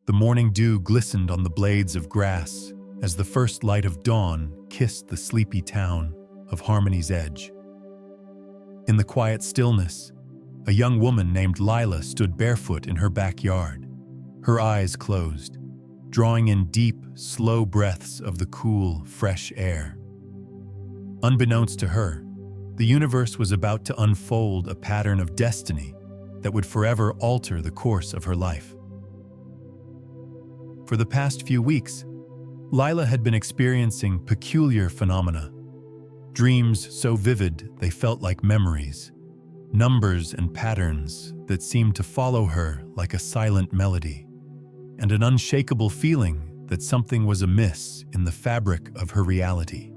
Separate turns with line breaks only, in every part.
The morning dew glistened on the blades of grass as the first light of dawn kissed the sleepy town of Harmony's Edge. In the quiet stillness, a young woman named Lila stood barefoot in her backyard, her eyes closed, drawing in deep, slow breaths of the cool, fresh air. Unbeknownst to her, the universe was about to unfold a pattern of destiny that would forever alter the course of her life. For the past few weeks, Lila had been experiencing peculiar phenomena. Dreams so vivid they felt like memories, numbers and patterns that seemed to follow her like a silent melody, and an unshakable feeling that something was amiss in the fabric of her reality.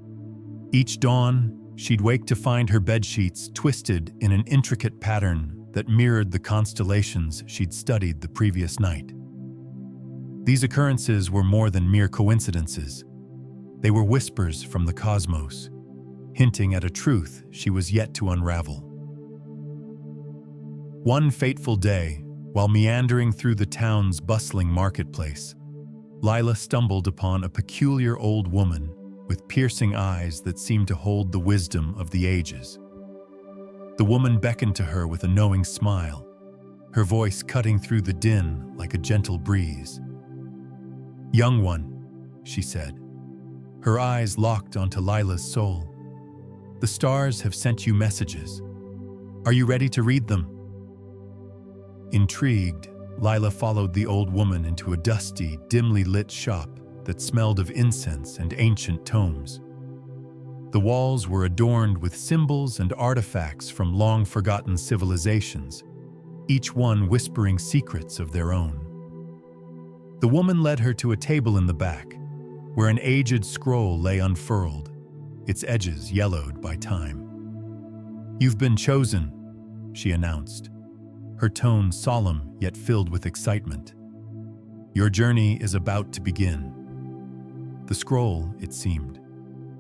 Each dawn, she'd wake to find her bedsheets twisted in an intricate pattern that mirrored the constellations she'd studied the previous night. These occurrences were more than mere coincidences. They were whispers from the cosmos, hinting at a truth she was yet to unravel. One fateful day, while meandering through the town's bustling marketplace, Lila stumbled upon a peculiar old woman with piercing eyes that seemed to hold the wisdom of the ages. The woman beckoned to her with a knowing smile, her voice cutting through the din like a gentle breeze. "Young one," she said, her eyes locked onto Lila's soul. "The stars have sent you messages. Are you ready to read them?" Intrigued, Lila followed the old woman into a dusty, dimly lit shop that smelled of incense and ancient tomes. The walls were adorned with symbols and artifacts from long-forgotten civilizations, each one whispering secrets of their own. The woman led her to a table in the back, where an aged scroll lay unfurled, its edges yellowed by time. "You've been chosen," she announced, her tone solemn yet filled with excitement. "Your journey is about to begin." The scroll, it seemed,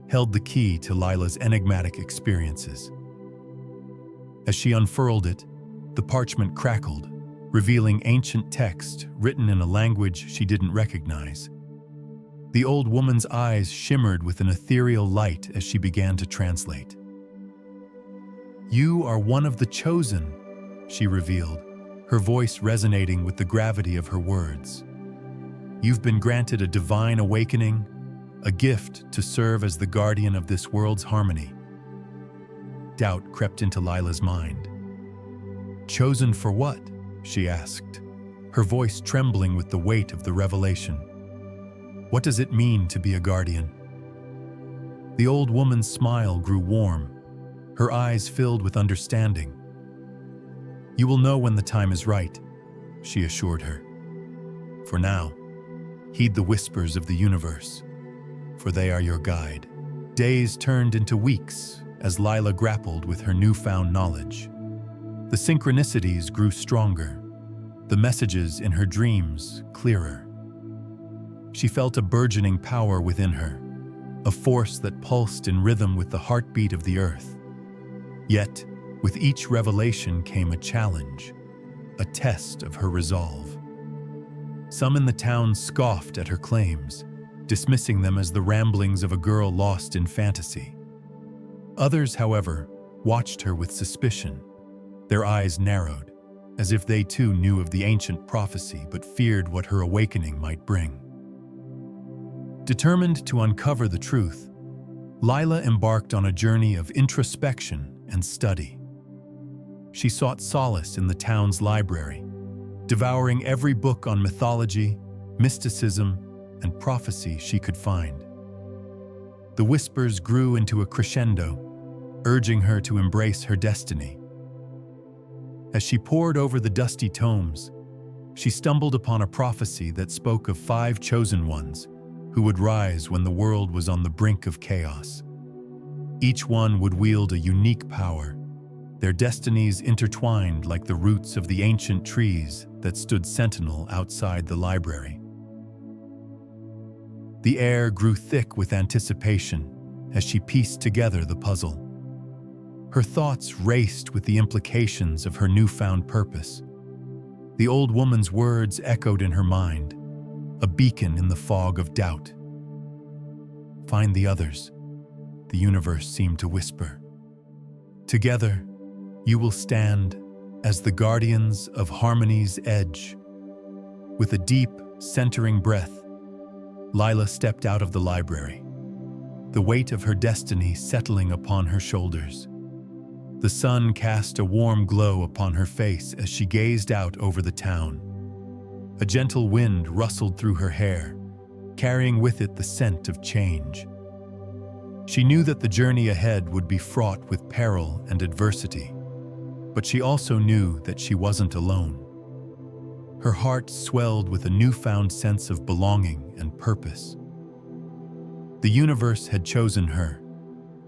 held the key to Lila's enigmatic experiences. As she unfurled it, the parchment crackled, revealing ancient text written in a language she didn't recognize. The old woman's eyes shimmered with an ethereal light as she began to translate. "You are one of the chosen," she revealed, her voice resonating with the gravity of her words. "You've been granted a divine awakening, a gift to serve as the guardian of this world's harmony." Doubt crept into Lila's mind. "Chosen for what?" she asked, her voice trembling with the weight of the revelation. "What does it mean to be a guardian?" The old woman's smile grew warm, her eyes filled with understanding. "You will know when the time is right," she assured her. "For now, heed the whispers of the universe, for they are your guide." Days turned into weeks as Lila grappled with her newfound knowledge. The synchronicities grew stronger, the messages in her dreams clearer. She felt a burgeoning power within her, a force that pulsed in rhythm with the heartbeat of the earth. Yet, with each revelation came a challenge, a test of her resolve. Some in the town scoffed at her claims, dismissing them as the ramblings of a girl lost in fantasy. Others, however, watched her with suspicion, their eyes narrowed, as if they too knew of the ancient prophecy but feared what her awakening might bring. Determined to uncover the truth, Lila embarked on a journey of introspection and study. She sought solace in the town's library, devouring every book on mythology, mysticism, and prophecy she could find. The whispers grew into a crescendo, urging her to embrace her destiny. As she pored over the dusty tomes, she stumbled upon a prophecy that spoke of 5 chosen ones who would rise when the world was on the brink of chaos. Each one would wield a unique power, their destinies intertwined like the roots of the ancient trees that stood sentinel outside the library. The air grew thick with anticipation as she pieced together the puzzle. Her thoughts raced with the implications of her newfound purpose. The old woman's words echoed in her mind, a beacon in the fog of doubt. "Find the others," the universe seemed to whisper. "Together, you will stand as the guardians of harmony's edge." With a deep, centering breath, Lila stepped out of the library, the weight of her destiny settling upon her shoulders. The sun cast a warm glow upon her face as she gazed out over the town. A gentle wind rustled through her hair, carrying with it the scent of change. She knew that the journey ahead would be fraught with peril and adversity, but she also knew that she wasn't alone. Her heart swelled with a newfound sense of belonging and purpose. The universe had chosen her,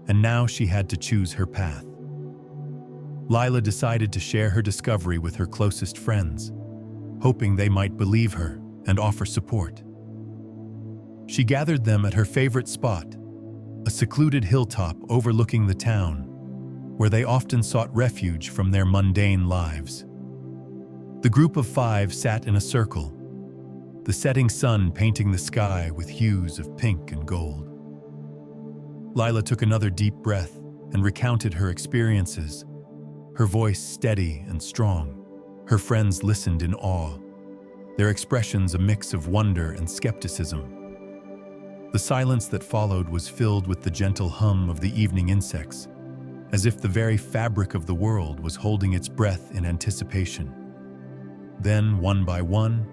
and now she had to choose her path. Lila decided to share her discovery with her closest friends, hoping they might believe her and offer support. She gathered them at her favorite spot, a secluded hilltop overlooking the town, where they often sought refuge from their mundane lives. The group of 5 sat in a circle, the setting sun painting the sky with hues of pink and gold. Lila took another deep breath and recounted her experiences, her voice steady and strong. Her friends listened in awe, their expressions a mix of wonder and skepticism. The silence that followed was filled with the gentle hum of the evening insects, as if the very fabric of the world was holding its breath in anticipation. Then, one by one,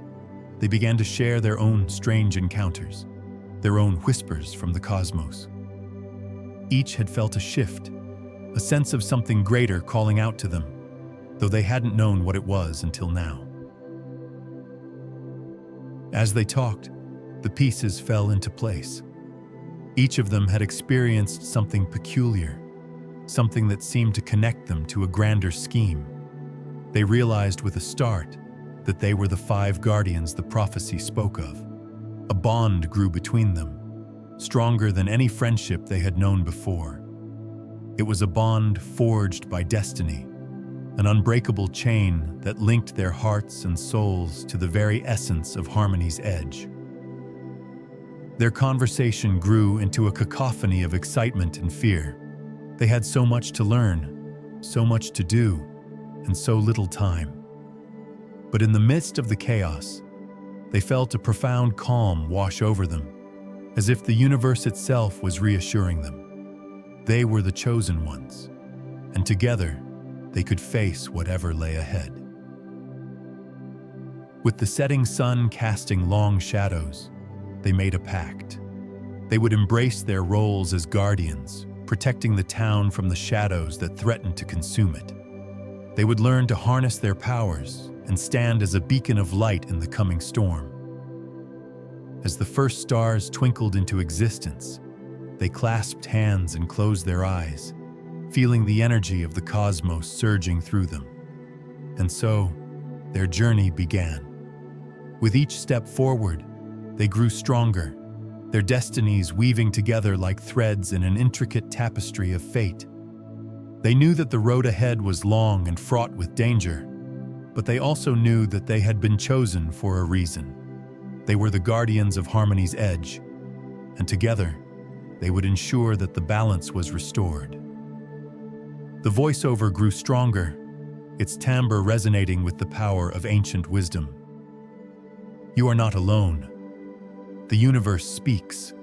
they began to share their own strange encounters, their own whispers from the cosmos. Each had felt a shift, a sense of something greater calling out to them, though they hadn't known what it was until now. As they talked, the pieces fell into place. Each of them had experienced something peculiar, something that seemed to connect them to a grander scheme. They realized with a start that they were the 5 guardians the prophecy spoke of. A bond grew between them, stronger than any friendship they had known before. It was a bond forged by destiny, an unbreakable chain that linked their hearts and souls to the very essence of harmony's edge. Their conversation grew into a cacophony of excitement and fear. They had so much to learn, so much to do, and so little time. But in the midst of the chaos, they felt a profound calm wash over them, as if the universe itself was reassuring them. They were the chosen ones, and together they could face whatever lay ahead. With the setting sun casting long shadows, they made a pact. They would embrace their roles as guardians, protecting the town from the shadows that threatened to consume it. They would learn to harness their powers and stand as a beacon of light in the coming storm. As the first stars twinkled into existence, they clasped hands and closed their eyes, feeling the energy of the cosmos surging through them. And so, their journey began. With each step forward, they grew stronger, their destinies weaving together like threads in an intricate tapestry of fate. They knew that the road ahead was long and fraught with danger, but they also knew that they had been chosen for a reason. They were the guardians of harmony's edge, and together, they would ensure that the balance was restored. The voiceover grew stronger, its timbre resonating with the power of ancient wisdom. "You are not alone. The universe speaks,